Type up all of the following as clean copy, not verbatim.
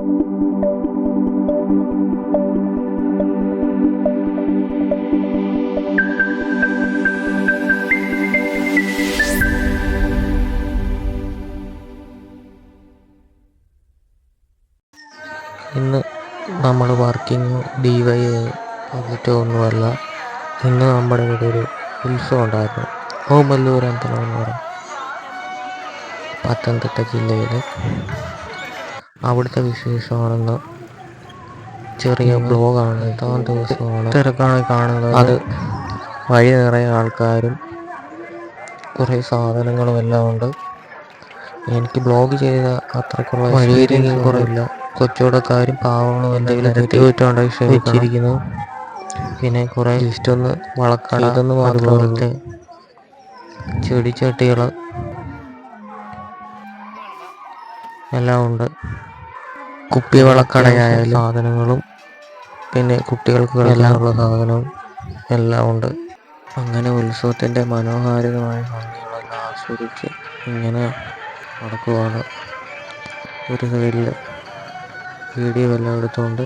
ഇന്ന് നമ്മൾ working DY positive ഒന്നുമല്ല. ഇന്ന് നമ്മുടെ ഇവിടെ ഒരു ഉത്സവം ഉണ്ടായിരുന്നു. ഓമല്ലൂർ അമ്പലം എന്ന് പറയും, പത്തനംതിട്ട ജില്ലയിൽ. അവിടുത്തെ വിശേഷമാണെന്ന് ചെറിയ ബ്ലോഗാണ്. 8ാം ദിവസമാണ്. തിരക്കാണ് കാണുന്നത്. അത് വഴി നിറയെ ആൾക്കാരും കുറേ സാധനങ്ങളും എല്ലാം ഉണ്ട്. എനിക്ക് ബ്ലോഗ് ചെയ്ത അത്രയ്ക്കുള്ള വഴിയിലെങ്കിലും കുറവില്ല. കൊച്ചുകൂടക്കാരും പാവങ്ങളും എന്തെങ്കിലും തെറ്റുപറ്റുണ്ടായി ക്ഷമിച്ചിരിക്കുന്നു. പിന്നെ കുറേ ലിസ്റ്റൊന്ന് വളക്കട, അതുപോലത്തെ ചെടിച്ചട്ടികൾ എല്ലാം ഉണ്ട്. കുപ്പി വളക്കടയായാലും സാധനങ്ങളും പിന്നെ കുട്ടികൾക്ക് കളിക്കാനുള്ള സാധനവും എല്ലാം ഉണ്ട്. അങ്ങനെ ഉത്സവത്തിൻ്റെ മനോഹാരിതമായ ഭംഗികളെല്ലാം ആസ്വദിച്ച് ഇങ്ങനെ നടക്കുവാണ്. ഒരു സൈഡിൽ വീഡിയോ എല്ലാം എടുത്തുകൊണ്ട്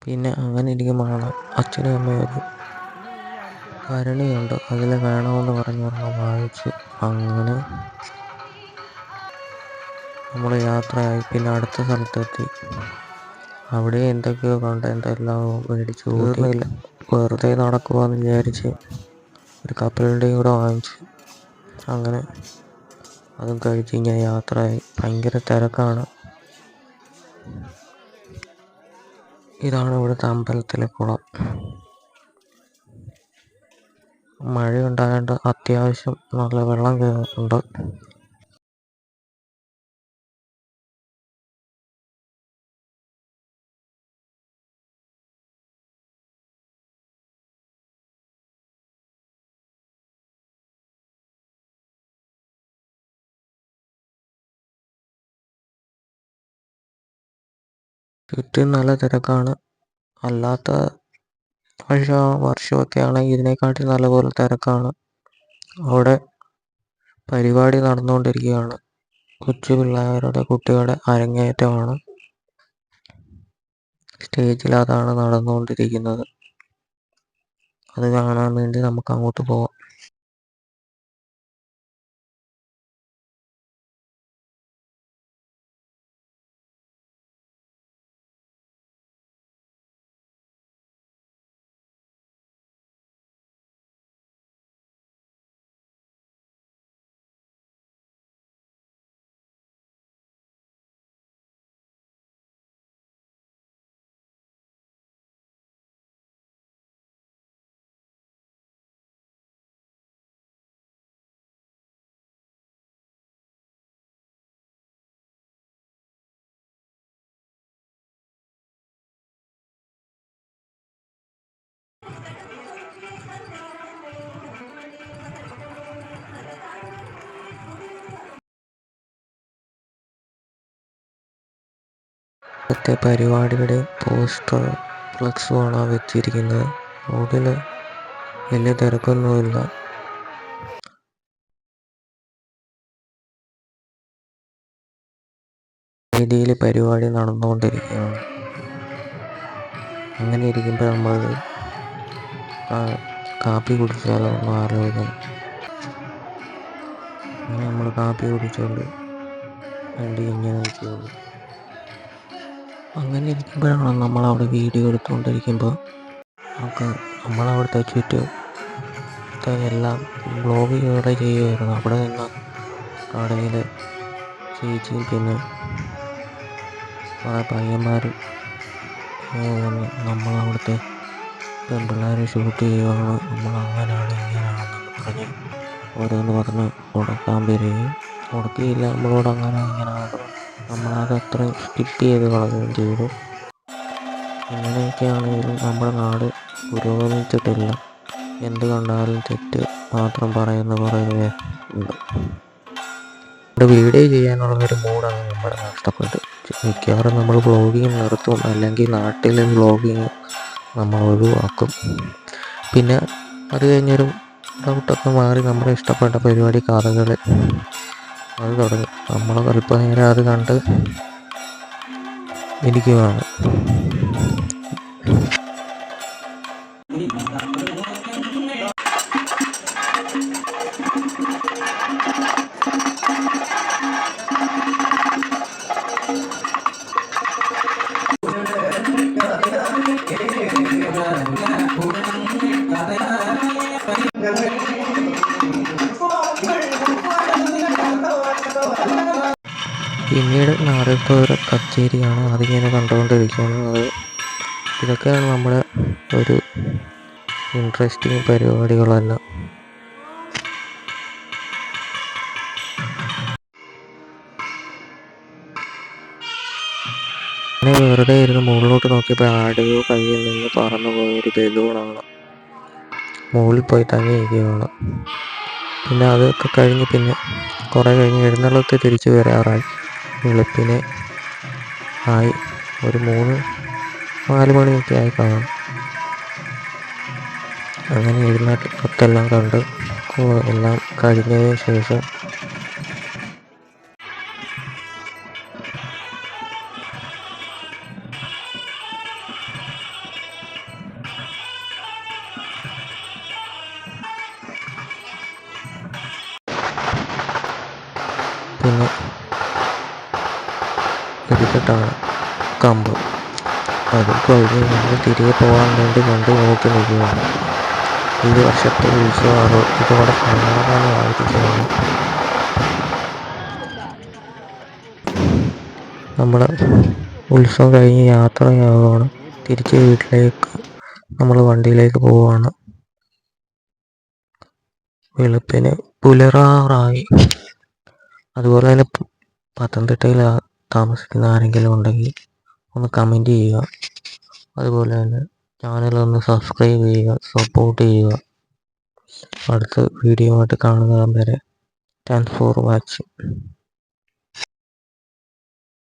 പിന്നെ അങ്ങനെ ഇരിക്കുമ്പോഴാണ് അച്ഛനും അമ്മയും ഒരു ഭരണിയുണ്ട്, അതിൽ വേണമെന്ന് പറഞ്ഞൊരെണ്ണം വാങ്ങിച്ചു. അങ്ങനെ നമ്മൾ യാത്രയായി. പിന്നെ അടുത്ത സ്ഥലത്തെത്തി. അവിടെ എന്തൊക്കെയോ കണ്ട് എന്തെല്ലാം മേടിച്ചു. തീർന്നില്ല, വെറുതെ നടക്കുവാന്ന് വിചാരിച്ച് ഒരു കപ്പലിൻ്റെയും കൂടെ വാങ്ങിച്ചു. അങ്ങനെ അതും കഴിച്ച് ഇങ്ങനെ യാത്രയായി. ഭയങ്കര തിരക്കാണ്. ഇതാണ് ഇവിടുത്തെ അമ്പലത്തിലെ കുളം. മഴയുണ്ടായതുകൊണ്ട് അത്യാവശ്യം നല്ല വെള്ളം കയറുന്നുണ്ട്. ചുറ്റും നല്ല തിരക്കാണ്. അല്ലാത്ത വർഷമൊക്കെ ആണെങ്കിൽ ഇതിനെക്കാട്ടി നല്ലപോലെ തിരക്കാണ്. അവിടെ പരിപാടി നടന്നുകൊണ്ടിരിക്കുകയാണ്. കൊച്ചു പിള്ളേരുടെ കുട്ടികളുടെ അരങ്ങേറ്റമാണ്. സ്റ്റേജിൽ അതാണ് നടന്നുകൊണ്ടിരിക്കുന്നത്. അത് കാണാൻ വേണ്ടി നമുക്ക് അങ്ങോട്ട് പോകാം. ഇന്നത്തെ പരിപാടിയുടെ പോസ്റ്റർ ഫ്ലക്സുമാണ് വെച്ചിരിക്കുന്നത്. റോഡിൽ വലിയ തിരക്കൊന്നുമില്ല. രീതിയിൽ പരിപാടി നടന്നുകൊണ്ടിരിക്കുകയാണ്. അങ്ങനെ ഇരിക്കുമ്പോൾ നമ്മൾ കാപ്പി കുടിച്ചാലോ എന്ന് ആലോചിക്കണം. അങ്ങനെ നമ്മൾ കാപ്പി കുടിച്ചുകൊണ്ട് വണ്ടി ഇങ്ങനെ നിൽക്കുകയുള്ളൂ. അങ്ങനെ ഇരിക്കുമ്പോഴാണ് നമ്മളവിടെ വീഡിയോ എടുത്തുകൊണ്ടിരിക്കുമ്പോൾ നമ്മളവിടുത്തെ ചുറ്റും എല്ലാം ബ്ലോഗ് ചെയ്യുമായിരുന്നു. അവിടെ നിന്ന് കടയിൽ ചേച്ചിയും പിന്നെ കുറേ പയ്യന്മാരും നമ്മളവിടുത്തെ പെൺപിള്ളേരെ ഷൂട്ട് ചെയ്യുകയാണ്. നമ്മൾ അങ്ങനെയാണ് ഇങ്ങനെയാണെന്നൊക്കെ പറഞ്ഞ് ഓരോന്ന് പറഞ്ഞ് ഉടക്കാൻ വരികയും ഉടക്കിയില്ല. നമ്മളോട് അങ്ങനെ ഇങ്ങനെയാണ്. നമ്മളത് അത്രയും സ്കിപ്പ് ചെയ്ത് കളയുകയും ചെയ്തു. ഇങ്ങനെയൊക്കെയാണെങ്കിലും നമ്മുടെ നാട് പുരോഗമിച്ചിട്ടില്ല. എന്ത് കണ്ടാലും തെറ്റ് മാത്രം പറയുന്ന കുറേ ഉണ്ട്. വീഡിയോ ചെയ്യാനുള്ളൊരു മൂഡാണ് നമ്മുടെ നഷ്ടപ്പെട്ടു. മിക്കവാറും നമ്മൾ വ്ളോഗിങ് നിർത്തും, അല്ലെങ്കിൽ നാട്ടിലെ വ്ളോഗിങ് നമ്മൾ ഒഴിവാക്കും. പിന്നെ അത് കഴിഞ്ഞൊരു ഡൗട്ടൊക്കെ മാറി നമ്മുടെ ഇഷ്ടപ്പെട്ട പരിപാടി കഥകൾ അത് തുടങ്ങി. നമ്മൾ അല്പനേരം അത് കണ്ട് ഇരിക്കുകയാണ്. പിന്നീട് നാടകത്തോര കച്ചേരിയാണ് അതിങ്ങനെ കണ്ടുകൊണ്ടിരിക്കുന്നത്. ഇതൊക്കെയാണ് നമ്മുടെ ഒരു ഇൻട്രസ്റ്റിംഗ് പരിപാടികളെല്ലാം. അങ്ങനെ വെറുതെ ഇരുന്ന് മുകളിലോട്ട് നോക്കിയപ്പോൾ ആടെയോ കയ്യിൽ നിന്ന് പറന്നു പോയൊരു ബലൂണാണ്. മുകളിൽ പോയി തങ്ങിയിരിക്കുകയാണ്. പിന്നെ അതൊക്കെ കഴിഞ്ഞ് പിന്നെ കുറേ കഴിഞ്ഞ് എഴുന്നള്ളത്ത് തിരിച്ചു വരാറായി. വെളുപ്പിനെ ആയി, ഒരു 3-4 മണിയൊക്കെ ആയി കാണും. അങ്ങനെ എഴുന്നള്ളത്തെല്ലാം കണ്ട് എല്ലാം കഴിഞ്ഞതിന് ശേഷം പിന്നെ വെടിക്കെട്ടാണ്, കമ്പ്. അത് കഴിഞ്ഞ് നമ്മൾ തിരികെ പോകാൻ വേണ്ടി കണ്ട് നോക്കി നിൽക്കുകയാണ്. ഈ വർഷത്തെ ഉത്സവമാണ് ഇതോടെ സമാധാനമായിരിക്കുകയാണ്. നമ്മൾ ഉത്സവം കഴിഞ്ഞ് യാത്രയാവുകയാണ്. തിരിച്ച് വീട്ടിലേക്ക് നമ്മൾ വണ്ടിയിലേക്ക് പോവുകയാണ്. വെളുപ്പിന് പുലരാറായി. അതുപോലെ തന്നെ പത്തനംതിട്ടയിൽ താമസിക്കുന്ന ആരെങ്കിലും ഉണ്ടെങ്കിൽ ഒന്ന് കമൻറ്റ് ചെയ്യുക. അതുപോലെ തന്നെ ചാനലൊന്ന് സബ്സ്ക്രൈബ് ചെയ്യുക, സപ്പോർട്ട് ചെയ്യുക. അടുത്ത വീഡിയോ ആയിട്ട് കാണുന്നതും വരെ താങ്ക്സ് ഫോർ വാച്ചിങ്.